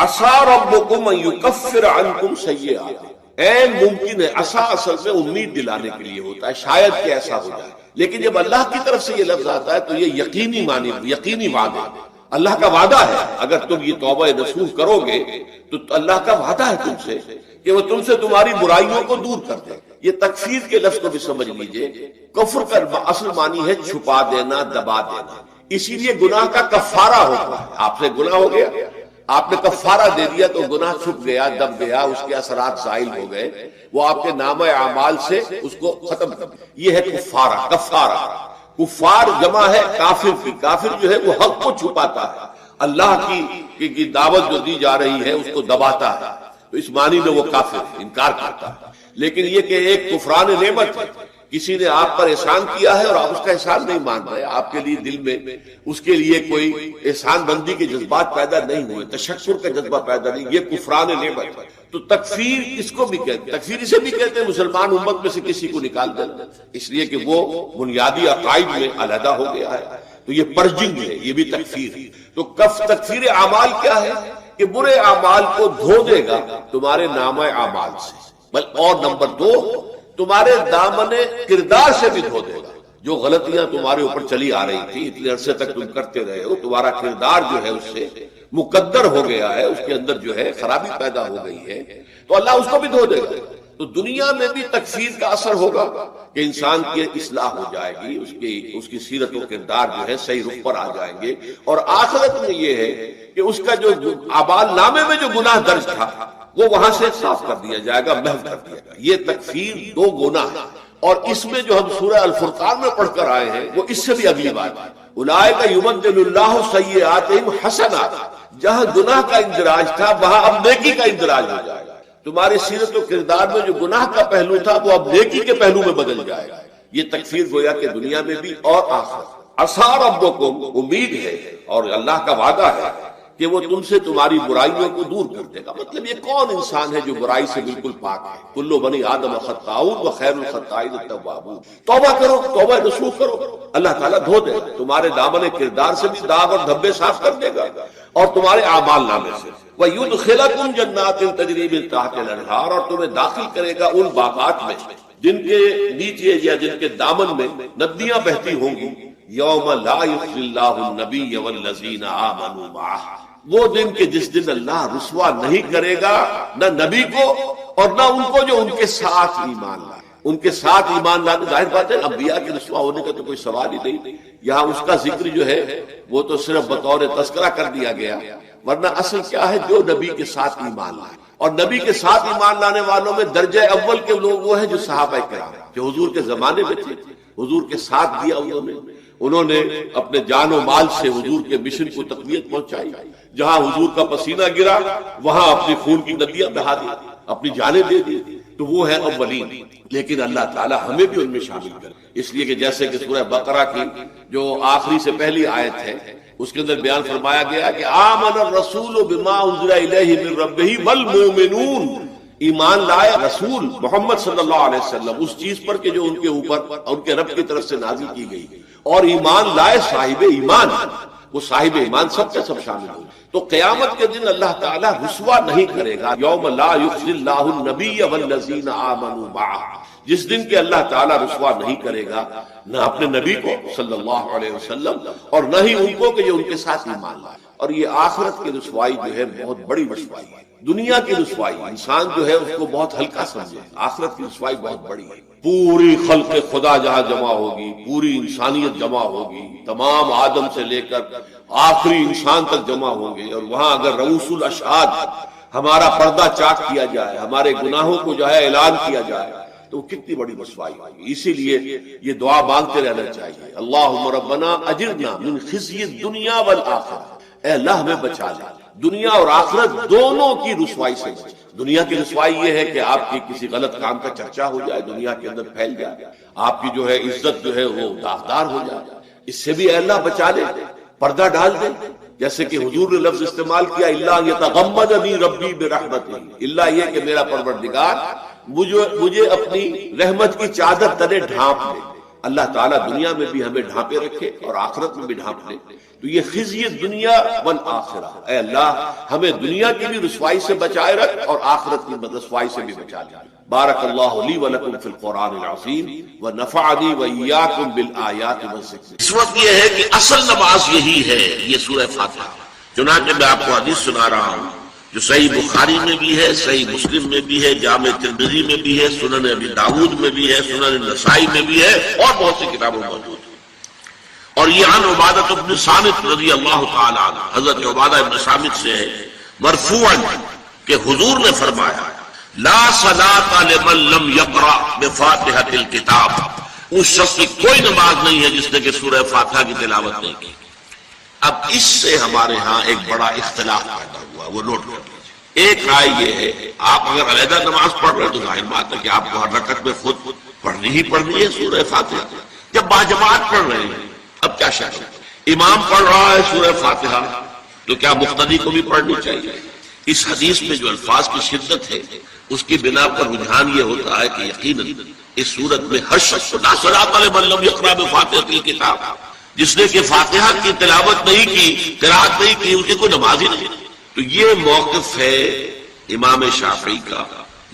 عسى ربکم ان یکفر عنکم سیئاتکم۔ این ممکن ہے، عسى اصل میں امید دلانے کے لیے ہوتا ہے، شاید کہ ایسا ہو جائے، لیکن جب اللہ کی طرف سے یہ لفظ آتا ہے تو یہ یقینی معنی، یقینی وعدہ، اللہ کا وعدہ ہے۔ اگر تم یہ توبہ نصوح کرو گے تو اللہ کا وعدہ ہے تم سے کہ وہ تم سے تمہاری برائیوں کو دور کر دے۔ یہ تکفیر کے لفظ کو بھی سمجھ لیجئے، کفر کا اصل معنی ہے چھپا دینا، دبا دینا، اسی لیے گناہ کا کفارہ ہوتا ہے۔ آپ سے گناہ ہو گیا، آپ نے کفارہ دے دیا تو گناہ چھپ گیا، دب گیا، اس کے اثرات زائل ہو گئے، وہ آپ کے نامہ اعمال سے اس کو ختم کر دیا۔ یہ ہے کفارہ، کفارہ۔ کفار جمع ہے کافر کی، کافر جو ہے وہ حق کو چھپاتا ہے، اللہ کی دعوت جو دی جا رہی ہے اس کو دباتا ہے، تو اس معنی میں وہ کافر انکار کرتا ہے۔ لیکن یہ کہ ایک کفران نعمت ہے، کسی نے آپ پر احسان کیا ہے اور آپ اس کا احسان نہیں مان رہے، آپ کے لیے دل میں اس کے لیے کوئی احسان بندی کے جذبات پیدا نہیں ہوئے، تشکر کا جذبہ پیدا نہیں، یہ کفران نعمت ہے۔ تو تکفیر اس کو بھی کہتے ہیں، تکفیر اسے بھی کہتے ہیں مسلمان امت میں سے کسی کو نکال دینا، اس لیے کہ وہ بنیادی عقائد میں علیحدہ ہو گیا ہے، تو یہ پرجنگ ہے، یہ بھی تکفیر ہے۔ تو تکفیر اعمال کیا ہے کہ برے اعمال کو دھو دے گا تمہارے نامہ اعمال سے، اور نمبر دو تمہارے دامن کردار سے بھی دھو دے گا، جو غلطیاں تمہارے اوپر چلی آ رہی تھی، اتنے عرصے تک تم کرتے رہے ہو، تمہارا کردار جو ہے اس سے مقدر ہو گیا ہے، اس کے اندر جو ہے خرابی پیدا ہو گئی ہے، تو اللہ اس کو بھی دھو دے گا۔ تو دنیا میں بھی تکفیر کا اثر ہوگا کہ انسان کی اصلاح ہو جائے گی، اس کی سیرت و کردار جو ہے صحیح رخ پر آ جائیں گے، اور آخرت میں یہ ہے کہ اس کا جو اعمال نامے میں جو گناہ درج تھا وہ وہاں سے صاف کر دیا جائے گا، محو کر دیا جائے گا۔ یہ تکفیر دو گناہ، اور اس میں جو ہم سورہ الفرقان میں پڑھ کر آئے ہیں وہ اس سے بھی اگلی بات ہے، اولئک یبدل اللہ سیئاتہم حسنات۔ جہاں گناہ کا اندراج تھا وہاں اب نیکی کا اندراج ہو جائے گا، تمہاری سیرت و کردار میں جو گناہ کا پہلو تھا وہ اب نیکی کے پہلو میں بدل جائے گا۔ یہ تکفیر گویا کہ دنیا میں بھی اور آخرت۔ عسیٰ ربکم، امید ہے اور اللہ کا وعدہ ہے کہ وہ تم سے تمہاری برائیوں کو دور کر دے گا۔ مطلب یہ کون انسان ہے جو برائی سے بالکل پاک ہے؟ کل بنی آدم خطاؤون وخیر الخطائین التوابون۔ توبہ کرو، توبہ نصوح کرو، اللہ تعالیٰ دھو دے گا، تمہارے دامن کردار سے بھی داغ اور دھبے صاف کر دے گا، اور تمہارے اعمال نامے سے۔ وَيُدْخِلَكُمْ جَنَّاتٍ تَجْرِي مِن تَحْتِهَا الْأَنْهَارُ، اور تمہیں داخل کرے گا ان باغات میں جن کے نیچے یا جن کے دامن میں ندیاں بہتی ہوں گی۔ یوم لا یخزی اللہ النبی والذین آمنوا معہ، وہ دن کہ جس دن اللہ رسوا نہیں کرے گا نہ نبی کو اور نہ ان کو جو ان کے ساتھ ایمان لائے۔ ان کے ساتھ ایمان لانے، ظاہر بات ہے انبیاء کے رسوا ہونے کا تو کوئی سوال ہی نہیں، یہاں اس کا ذکر جو ہے وہ تو صرف بطور تذکرہ کر دیا گیا، ورنہ اصل کیا ہے جو نبی کے ساتھ ایمان لائے۔ اور نبی کے ساتھ ایمان لانے والوں میں درجہ اول کے لوگ وہ ہیں جو صحابہ کرام جو حضور کے زمانے میں تھے، حضور کے ساتھ دیا انہوں نے اپنے جان و مال سے حضور کے مشن کو تقویت پہنچائی، جہاں حضور کا پسینہ گرا وہاں اپنی خون کی ندیاں بہا دی، اپنی جانیں دے دی، تو وہ ہے اولین۔ لیکن اللہ تعالیٰ ہمیں بھی ان میں شامل کرے، اس لیے کہ جیسے کہ سورہ بقرہ کی جو آخری سے پہلی آیت ہے اس کے اندر بیان فرمایا گیا کہ آمن الرسول بما انزل الیہ من ربہ والمؤمنون، ایمان لائے رسول محمد صلی اللہ علیہ وسلم اس چیز پر کہ جو ان کے اوپر ان کے رب کی طرف سے نازل کی گئی، اور ایمان لائے صاحب ایمان، وہ صاحب ایمان سب کے سب شامل ہوں۔ تو قیامت کے دن اللہ تعالیٰ رسوا نہیں کرے گا، یوم لا یخزی اللہ النبی والذین آمنوا معہ، جس دن کہ اللہ تعالیٰ رسوا نہیں کرے گا نہ اپنے نبی کو صلی اللہ علیہ وسلم اور نہ ہی ان کو کہ جو ان کے ساتھ ایمان لائے۔ اور یہ آخرت کی رسوائی جو ہے بہت بڑی رسوائی ہے، دنیا کی رسوائی انسان جو ہے اس کو بہت ہلکا سمجھے، آخرت کی رسوائی بہت بڑی ہے۔ پوری خلق خدا جہاں جمع ہوگی، پوری انسانیت جمع ہوگی، تمام آدم سے لے کر آخری انسان تک جمع ہوں گے، اور وہاں اگر رؤوس الاشہاد ہمارا پردہ چاک کیا جائے، ہمارے گناہوں کو جو ہے اعلان کیا جائے تو وہ کتنی بڑی رسوائی ہوگی. اسی لیے یہ دعا مانگتے رہنا چاہیے, اللہم ربنا اجرنا من خزی الدنیا والآخرہ, اے اللہ ہمیں بچا لے دنیا اور آخرت دونوں کی رسوائی سے. دنیا کی رسوائی یہ ہے کہ آپ کی کسی غلط کام کا چرچا ہو جائے, دنیا کے اندر پھیل جائے, آپ کی جو ہے عزت جو ہے وہ داغدار ہو جائے, اس سے بھی اے اللہ بچا لے, پردہ ڈال دے. جیسے کہ حضور نے لفظ استعمال کیا اللہ یتغمدنی ربی برحمتہ, اللہ یہ کہ میرا پروردگار مجھے اپنی رحمت کی چادر تلے ڈھانپ لے. اللہ تعالیٰ دنیا میں بھی ہمیں ڈھانپے رکھے اور آخرت میں بھی ڈھانپ لے. تو یہ خزی دنیا والآخرہ, اے اللہ ہمیں دنیا کی بھی رسوائی سے بچائے رکھ اور آخرت کی رسوائی سے بھی بچا لے. بارک اللہ لی ولکم فی القرآن العظیم ونفعنی وإیاکم بالآیات والذکر. اس وقت یہ ہے کہ اصل نماز یہی ہے, یہ سورہ فاتحہ. چنانچہ میں آپ کو حدیث سنا رہا ہوں جو صحیح بخاری میں بھی ہے, صحیح مسلم میں بھی ہے, جامع ترمذی میں بھی ہے, سنن ابی داؤد میں بھی ہے, سنن نسائی میں بھی ہے, اور بہت سی کتابوں میں موجود ہے. اور یہ عن عبادہ بن صامت رضی اللہ تعالی عنہ, حضرت عبادہ بن صامت سے ہے مرفوعا کہ حضور نے فرمایا لا صلاۃ لمن لم یقرأ بفاتحۃ الکتاب, اس شخص کی کوئی نماز نہیں ہے جس نے کہ سورہ فاتحہ کی تلاوت نہیں کی. اب اس سے ہمارے ہاں ایک بڑا اختلاف پیدا ہوا, وہ نوٹ کر لیجیے. ایک رائے یہ ہے آپ اگر علیحدہ نماز پڑھ رہے ہیں تو ظاہر بات ہے کہ آپ کو ہر رکعت میں خود پڑھنی ہی پڑھنی ہے سورہ فاتحہ. جب باجماعت پڑھ رہے ہیں اب کیا شک ہے, امام پڑھ رہا ہے سورہ فاتحہ تو کیا مقتدی کو بھی پڑھنی چاہیے. اس حدیث میں جو الفاظ کی شدت ہے اس کی بنا پر رجحان یہ ہوتا ہے کہ یقیناً اس صورت میں ہر شخص لا صلاۃ لمن لم یقرأ بفاتحۃ الکتاب, جس نے کہ فاتحہ کی تلاوت نہیں کی, قرأت نہیں کی, اس کی کوئی نماز ہی نہیں. تو یہ موقف ہے امام شافعی کا,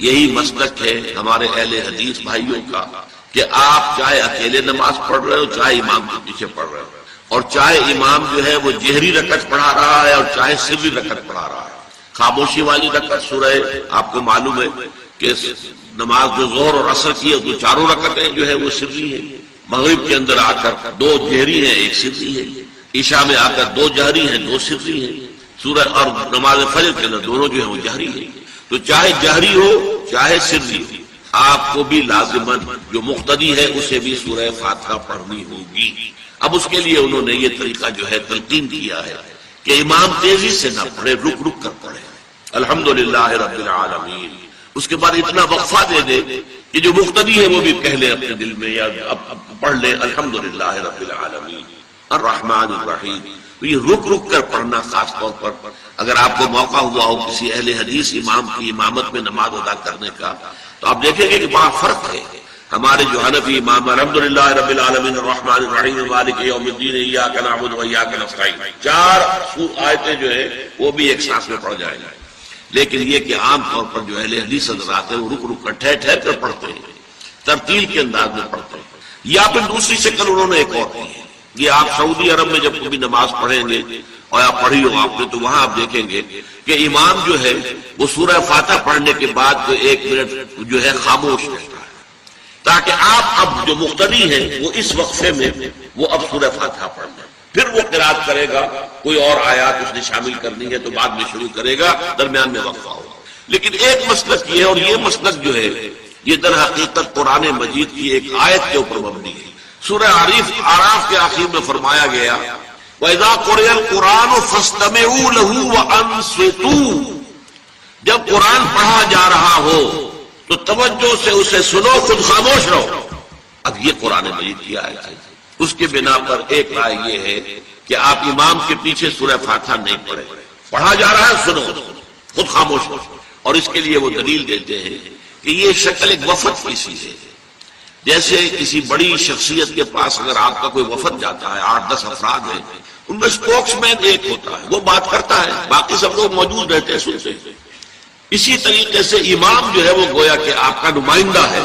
یہی مسلک ہے ہمارے اہل حدیث بھائیوں کا کہ آپ چاہے اکیلے نماز پڑھ رہے ہو, چاہے امام کے پیچھے پڑھ رہے ہو, اور چاہے امام جو ہے وہ جہری رکعت پڑھا رہا ہے اور چاہے سری رکعت پڑھا رہا ہے. خاموشی والی رکعت سورہ آپ کو معلوم ہے کہ نماز جو ظہر اور عصر کی ہے تو چاروں رکعتیں جو ہے وہ سری ہے. مغرب کے اندر آ کر دو جہری ہیں ایک سری ہے, عشاء میں آ کر دو جہری ہیں دو سری ہیں, سورہ اور نماز فجر کے اندر دونوں جو ہیں وہ جہری ہیں. تو چاہے جہری ہو چاہے سری ہو, آپ کو بھی لازماً جو مقتدی ہے اسے بھی سورہ فاتحہ پڑھنی ہوگی. اب اس کے لیے انہوں نے یہ طریقہ جو ہے تلقین کیا ہے کہ امام تیزی سے نہ پڑھے, رک رک کر پڑھے الحمدللہ رب العالمین. اس کے بعد اتنا وقفہ دے دے کہ جو مقتدی ہے وہ بھی کہہ لے اپنے دل میں یا پڑھ لے الحمدللہ رب العالمین الرحمن الرحیم. تو یہ رک رک کر پڑھنا, خاص طور پر اگر آپ کو موقع ہوا ہو کسی اہل حدیث امام کی امامت میں نماز ادا کرنے کا, تو آپ دیکھیں گے کہ بڑا فرق ہے. ہمارے جو حنفی امام الحمدللہ رب العالمین الرحمن الرحیم مالک یوم الدین ایاک نعبد و ایاک نستعین, 4 آیتیں جو ہے وہ بھی ایک سانس میں پڑھ جائیں گے. لیکن یہ کہ عام طور پر جو اہل حدیث حضرات ہیں وہ رک رک کر ٹھہر ٹھہر کر پڑھتے ہیں, ترتیل کے انداز میں پڑھتے ہیں. یا پھر دوسری شکل انہوں نے ایک اور کی ہے, یہ آپ سعودی عرب میں جب کبھی نماز پڑھیں گے اور آپ پڑھی ہو آپ نے, تو وہاں آپ دیکھیں گے کہ امام جو ہے وہ سورہ فاتحہ پڑھنے کے بعد تو 1 منٹ جو ہے خاموش رہتا ہے تاکہ آپ اب جو مقتدی ہیں وہ اس وقفے میں وہ اب سورہ فاتحہ پڑھ لیں. پھر وہ قرات کرے گا, کوئی اور آیات اس نے شامل کرنی ہے تو بعد میں شروع کرے گا, درمیان میں وقفہ ہوگا. لیکن ایک مسلک یہ ہے, اور یہ مسلک جو ہے یہ در حقیقت قرآن مجید کی ایک آیت کے اوپر مبنی ہے. سورہ اعراف کے آخر میں فرمایا گیا وَإِذَا قُرِئَ الْقُرْآنُ فَاسْتَمِعُوا لَهُ وَأَنصِتُوا, جب قرآن پڑھا جا رہا ہو تو توجہ سے اسے سنو, خود خاموش رہو. اب یہ قرآن مجید کی آیت ہے. اس کے بنا پر ایک رائے یہ ہے کہ آپ امام کے پیچھے سورہ فاتحہ نہیں پڑھیں, پڑھا جا رہا ہے سنو, خود خاموش ہو. اور اس کے لیے وہ دلیل دیتے ہیں کہ یہ شکل ایک وفد کی سی ہے. جیسے کسی بڑی شخصیت کے پاس اگر آپ کا کوئی وفد جاتا ہے, 8-10 افراد ہیں, ان میں اسپوکس مین ایک ہوتا ہے, وہ بات کرتا ہے, باقی سب لوگ موجود رہتے ہیں سنتے ہیں. اسی طریقے سے امام جو ہے وہ گویا کہ آپ کا نمائندہ ہے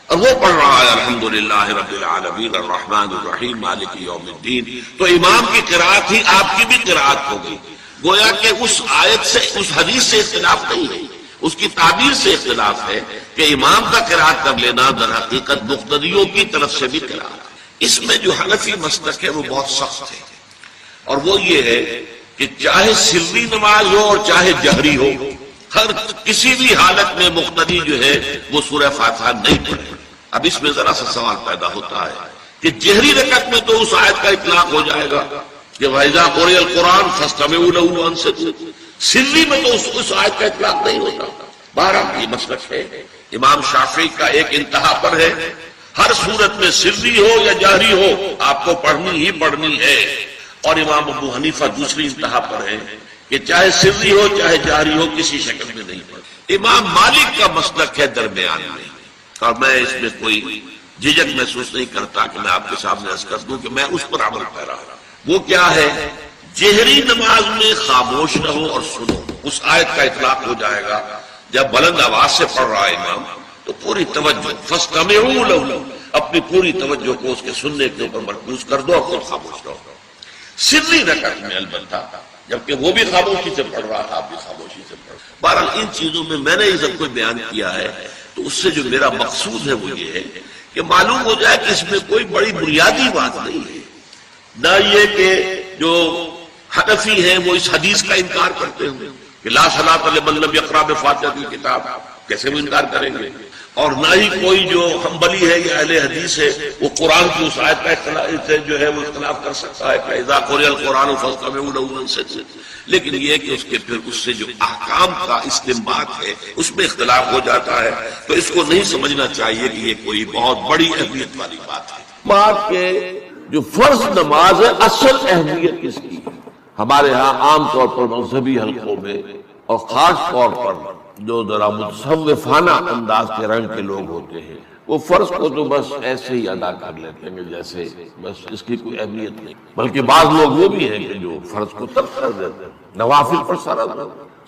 اور وہ پڑھ رہا ہے الحمدللہ رب العالمین الرحمن الرحیم مالک یوم الدین, تو امام کی قرات ہی آپ کی بھی قرات ہو گئی. گویا کہ اس آیت سے, اس حدیث سے اختلاف نہیں ہے, اس کی تعبیر سے اختلاف ہے کہ امام کا قرات کر لینا در حقیقت مقتدیوں کی طرف سے بھی قرات. اس میں جو حنفی مسلک ہے وہ بہت سخت ہے, اور وہ یہ ہے کہ چاہے سری نماز ہو اور چاہے جہری ہو, ہر کسی بھی حالت میں مقتدی جو ہے وہ سورہ فاتحہ نہیں پڑھے۔ اب اس میں ذرا سا سوال پیدا ہوتا ہے کہ جہری رکعت میں تو اس آیت کا اطلاق ہو جائے گا کہ وَإِذَا قُرِئَ الْقُرْآنُ فَاسْتَمِعُوا لَهُ وَأَنصِتُوا، سری میں تو اس آیت کا اطلاق نہیں ہوتا۔ بہرحال یہ مسلک ہے، امام شافعی کا ایک انتہا پر ہے، ہر صورت میں سری ہو یا جہری ہو آپ کو پڑھنی ہی پڑھنی ہے، اور امام ابو حنیفہ دوسری انتہا پر ہے کہ چاہے سری ہو چاہے جہری ہو کسی شکل میں نہیں پڑھ۔ امام مالک کا مسلک ہے درمیان میں، اور میں اس میں کوئی جھجک محسوس نہیں کرتا کہ میں آپ کے سامنے عرض کر دوں کہ میں اس پر عمل کر رہا ہوں۔ وہ کیا ہے؟ جہری نماز میں خاموش رہو اور سنو، اس آیت کا اطلاق ہو جائے گا۔ جب بلند آواز سے پڑھ رہا ہے امام تو پوری توجہ فاستمعوا لہ، اپنی پوری توجہ کو اس کے سننے کے اوپر مرکوز کر دو اور خود خاموش رہو۔ سری رکعت میں البتہ جبکہ وہ بھی خاموشی سے پڑھ رہا تھا، آپ بھی خاموشی سے پڑھ رہا۔ بہرحال ان چیزوں میں میں نے یہ سب کچھ بیان کیا ہے، تو اس سے جو میرا مقصود ہے وہ یہ ہے کہ معلوم ہو جائے کہ اس میں کوئی بڑی بنیادی بات نہیں ہے، نہ یہ کہ جو حنفی ہیں وہ اس حدیث کا انکار کرتے ہوں کہ لا صلاۃ لمن لم یقرأ بفاتحۃ الکتاب، کیسے وہ انکار کریں گے؟ اور نہ ہی کوئی جو حنبلی ہے یا اہل حدیث ہے وہ قرآن کی اس آیت کا اختلاف سے جو ہے وہ اختلاف کر سکتا ہے کہ اذا قرئ القرآن فاستمعوا له وانصتوا، لیکن یہ کہ اس کے پھر اس سے جو احکام کا استنباط ہے اس میں اختلاف ہو جاتا ہے، تو اس کو نہیں سمجھنا چاہیے کہ یہ کوئی بہت بڑی اہمیت والی بات ہے۔ بات کے جو فرض نماز ہے اصل اہمیت کس کی؟ ہمارے ہاں عام طور پر مذہبی حلقوں میں اور خاص طور پر جو ذرا متصوفانہ انداز کے رنگ کے لوگ ہوتے ہیں وہ فرض کو تو بس ایسے ہی ادا کر لیتے ہیں جیسے بس اس کی کوئی اہمیت نہیں، بلکہ بعض لوگ وہ بھی ہیں کہ جو فرض کو ترک کر دیتے ہیں، نوافل پر سارا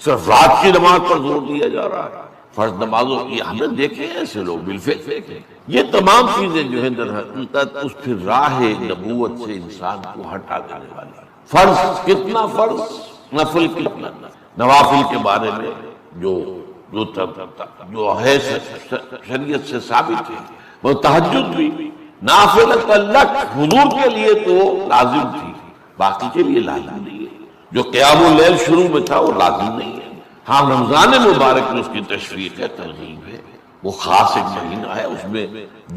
صرف رات کی نماز پر زور دیا جا رہا ہے، فرض نمازوں یہ ہم نے دیکھے ہیں ایسے لوگ بالفعل۔ یہ تمام چیزیں جو ہیں در حقیقت اس پھر راہ نبوت سے انسان کو ہٹا دینے والی۔ فرض کتنا فرض، نفل کتنا، نوافل کے بارے میں جو ہے شریعت سے ثابت ہے، وہ تہجد بھی نافلۃ لک حضور کے لیے تو لازم تھی، باقی کے لیے لازم نہیں ہے۔ جو قیام اللیل شروع میں تھا وہ لازم نہیں ہے۔ ہاں رمضان مبارک میں اس کی تشویق ہے، ترغیب ہے، وہ خاص ایک مہینہ ہے، اس میں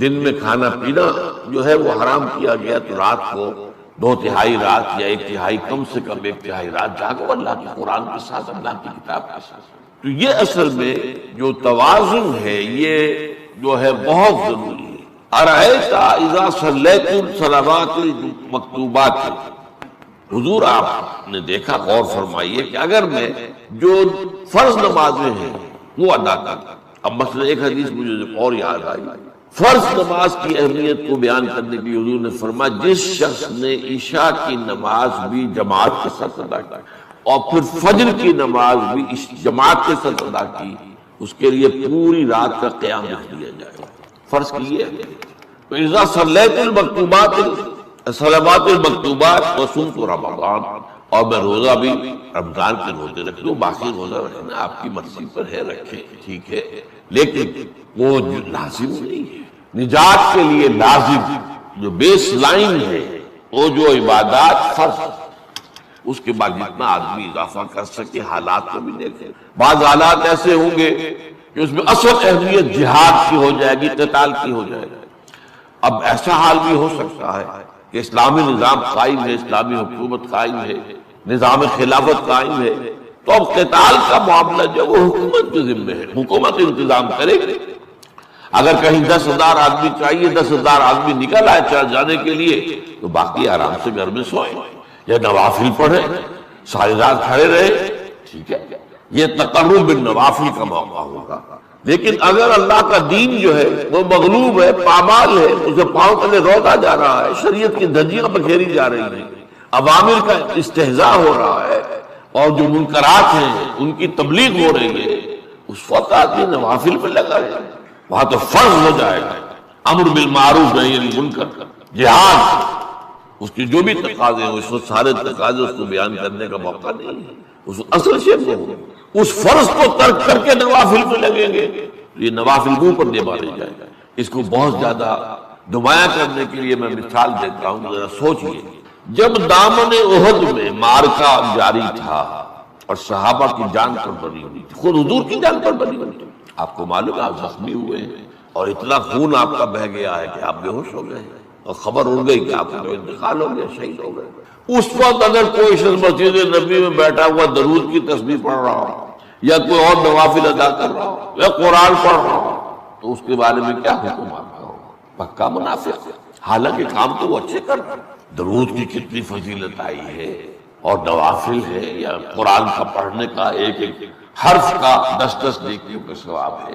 دن میں کھانا پینا جو ہے وہ حرام کیا گیا، تو رات کو 2/3 رات یا 1/3 کم سے کم 1/3 رات جاگو اللہ کے قرآن کے ساتھ، اللہ کی کتاب کے ساتھ۔ تو یہ اصل میں جو توازن ہے یہ جو ہے بہت ضروری ہے۔ ارأیت اذا صلیت الصلوات المکتوبات، حضور آپ نے دیکھا، غور فرمائیے کہ اگر میں جو فرض نمازیں ہیں وہ ادا کرتا، اب مثلا ایک حدیث مجھے اور یاد آئی، فرض نماز کی اہمیت کو بیان کرنے کے لیے حضور نے فرمایا جس شخص نے عشاء کی نماز بھی جماعت کے ساتھ ادا کی اور پھر فجر کی نماز بھی جماعت کے ساتھ ادا کی، اس کے لیے پوری رات کا قیام رکھ دیا جائے گا۔ فرض کیے تو اذا صلیت المکتوبات صلوات المکتوبات وصمت رمضان، اور میں روزہ بھی رمضان کے روزے رکھ لوں، باقی روزہ رکھنا آپ کی مرضی پر ہے، رکھیں ٹھیک ہے، لیکن وہ لازم نہیں ہے۔ نجات کے لیے لازم جو بیس لائن ہے وہ جو عبادات فرض، اس کے بعد جتنا آدمی اضافہ کر سکے، حالات کو بھی دیکھیں۔ بعض حالات ایسے ہوں گے کہ اس میں اصل اہمیت جہاد کی ہو جائے گی، قتال کی ہو جائے گی۔ اب ایسا حال بھی ہو سکتا ہے کہ اسلامی نظام قائم ہے، اسلامی حکومت قائم ہے، نظام خلافت قائم ہے، تو اب قتال کا معاملہ جو وہ حکومت کے ذمہ ہے، حکومت انتظام کرے گی۔ اگر کہیں 10,000 آدمی چاہیے، 10,000 آدمی نکل آئے چل جانے کے لیے، تو باقی آرام سے گھر میں سوئیں یا نوافل پڑھیں، ساری رات کھڑے رہے، ٹھیک ہے، یہ تقرب بالنوافل کا موقع ہوگا۔ لیکن اگر اللہ کا دین جو ہے وہ مغلوب ہے، پامال ہے، اسے پاؤں تلے روتا جا رہا ہے، شریعت کی دھجیاں بکھیری جا رہی ہیں، عوامر کا استہزاء ہو رہا ہے، اور جو منکرات ہیں ان کی تبلیغ ہو رہی ہے، اس وقت آدمی نوافل پہ لگا ہے، وہاں تو فرض ہو جائے گا امر بالمعروف نہی عن المنکر، جہاد، اس کی جو بھی تقاضے ہیں اس وقت سارے تقاضے اس کو بیان کرنے کا موقع نہیں ہے، اس اصل شیء کو اس فرض کو ترک کر کے نوافل پہ لگیں گے، یہ نوافل منہ پر دے مارے جائے گا۔ اس کو بہت زیادہ نمایاں کرنے کے لیے میں مثال دیتا ہوں، ذرا سوچئے، جب دامن احد میں معرکہ جاری تھا اور صحابہ کی جان پر بنی ہوئی تھی، خود حضور کی جان پر بنی ہوئی تھی۔ آپ کو معلوم ہے آپ زخمی ہوئے ہیں اور اتنا خون آپ کا بہہ گیا ہے کہ آپ بے ہوش ہو گئے اور خبر اڑ گئی کہ آپ کا انتقال ہو گیا، شہید ہو گئے۔ اس وقت اگر کوئی شخص مسجد نبی میں بیٹھا ہوا درود کی تسبیح پڑھ رہا ہو یا کوئی اور نوافل ادا کر رہا ہو یا قرآن پڑھ رہا ہو تو اس کے بارے میں کیا حکم آپ کا ہوگا؟ پکا منافق، حالانکہ کام تو وہ اچھے کر رہے ہیں۔ درود کی کتنی فضیلت آئی ہے اور نوافل ہے یا قرآن کا پڑھنے کا ایک ایک حرف کا 10 نیکیوں کا ثواب ہے۔